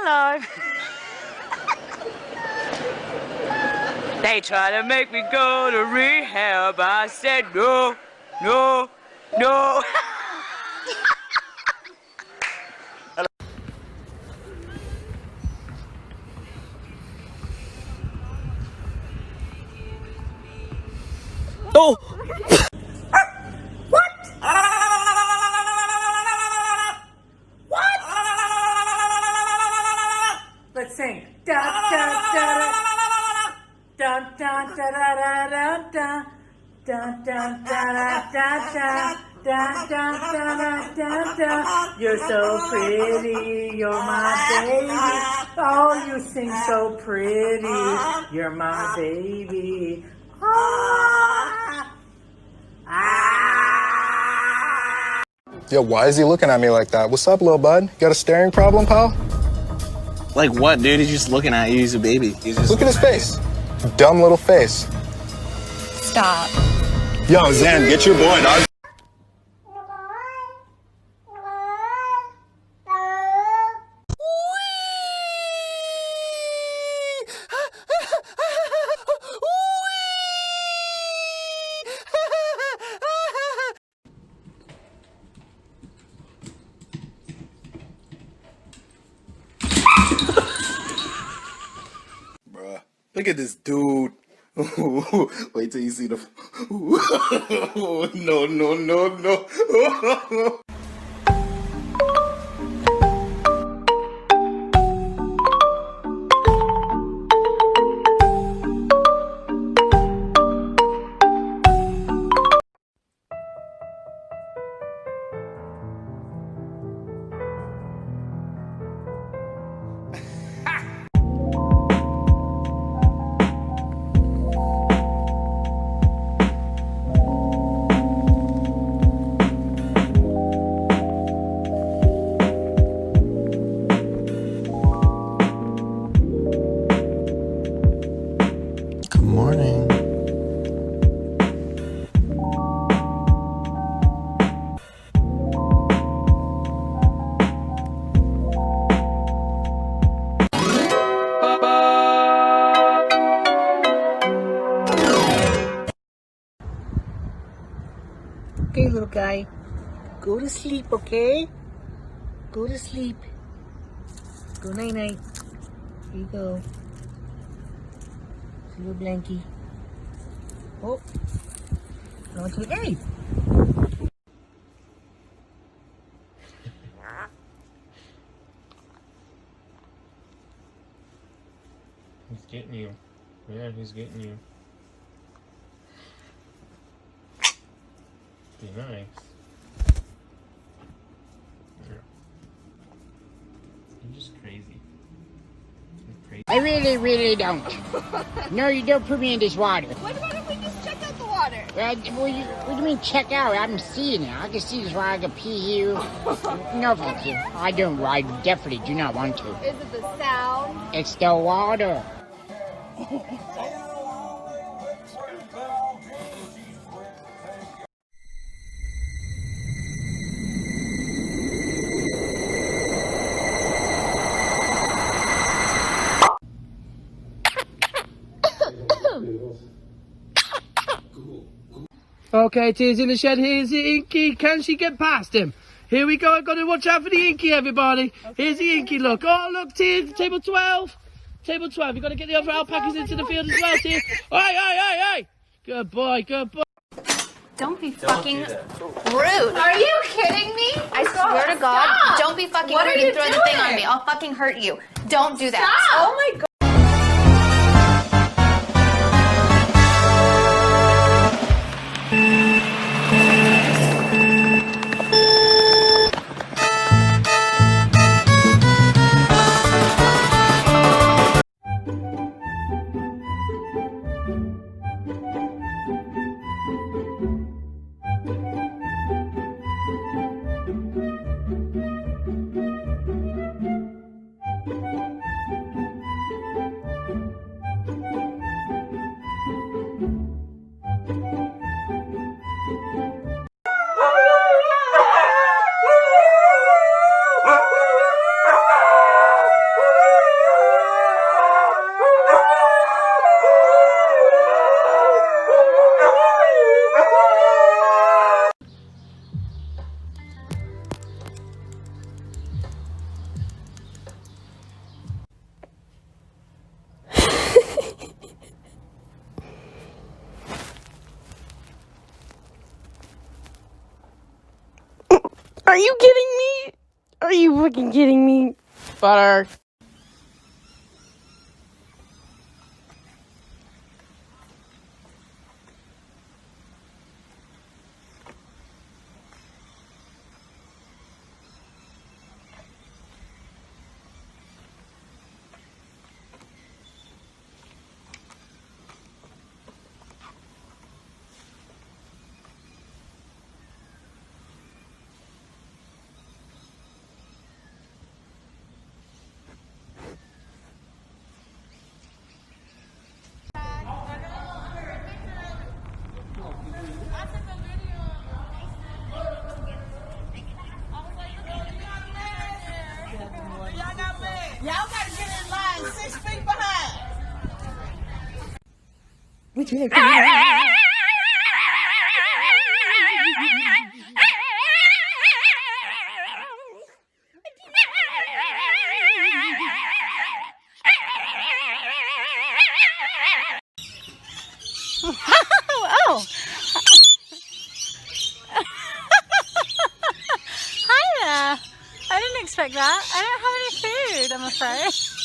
alive. They try to make me go to rehab. I said no, no, no. Oh! What? What? Let's sing. Da da da da da da da da da da da da. You're so pretty, you're my baby. Oh, you sing so pretty, you're my baby. Yo, why is he looking at me like that? What's up, little bud? Got a staring problem, pal? Like what, dude? He's just looking at you. He's a baby. Look at his face. Dumb little face. Stop. Yo, Zan, get your boy, dog. Bruh, look at this dude. Wait till you see the. No, no, no, no. Good morning. Okay, little guy, go to sleep, okay? Go to sleep. Go night-night. Here you go. It's a little blankie. Oh, on to the game. He's getting you. Yeah, he's getting you. Be nice. Yeah. You're just crazy. You're crazy. I really don't. No, you don't put me in this water. What about if we just check out the water? What do you mean check out? I'm seeing it. I can see this water. I can pee here. No, thank you. I don't. I definitely do not want to. Is it the sound? It's the water. Okay, Tears in the Shed, here's the Inky. Can she get past him? Here we go, I've got to watch out for the Inky, everybody. Here's the Inky, look. Oh, look, Tears, table 12. Table 12, you've got to get the other alpacas into the field as well, Tears. Hey. Good boy, good boy. Don't be fucking rude. Are you kidding me? I swear to God, don't be fucking rude and throw the thing on me. I'll fucking hurt you. Don't do that. Stop. Oh my God. Are you kidding me? Are you fucking kidding me? Butter. Y'all gotta get in line 6 feet behind. Oh. Hi there. I didn't expect that. I don't have any food, I'm afraid.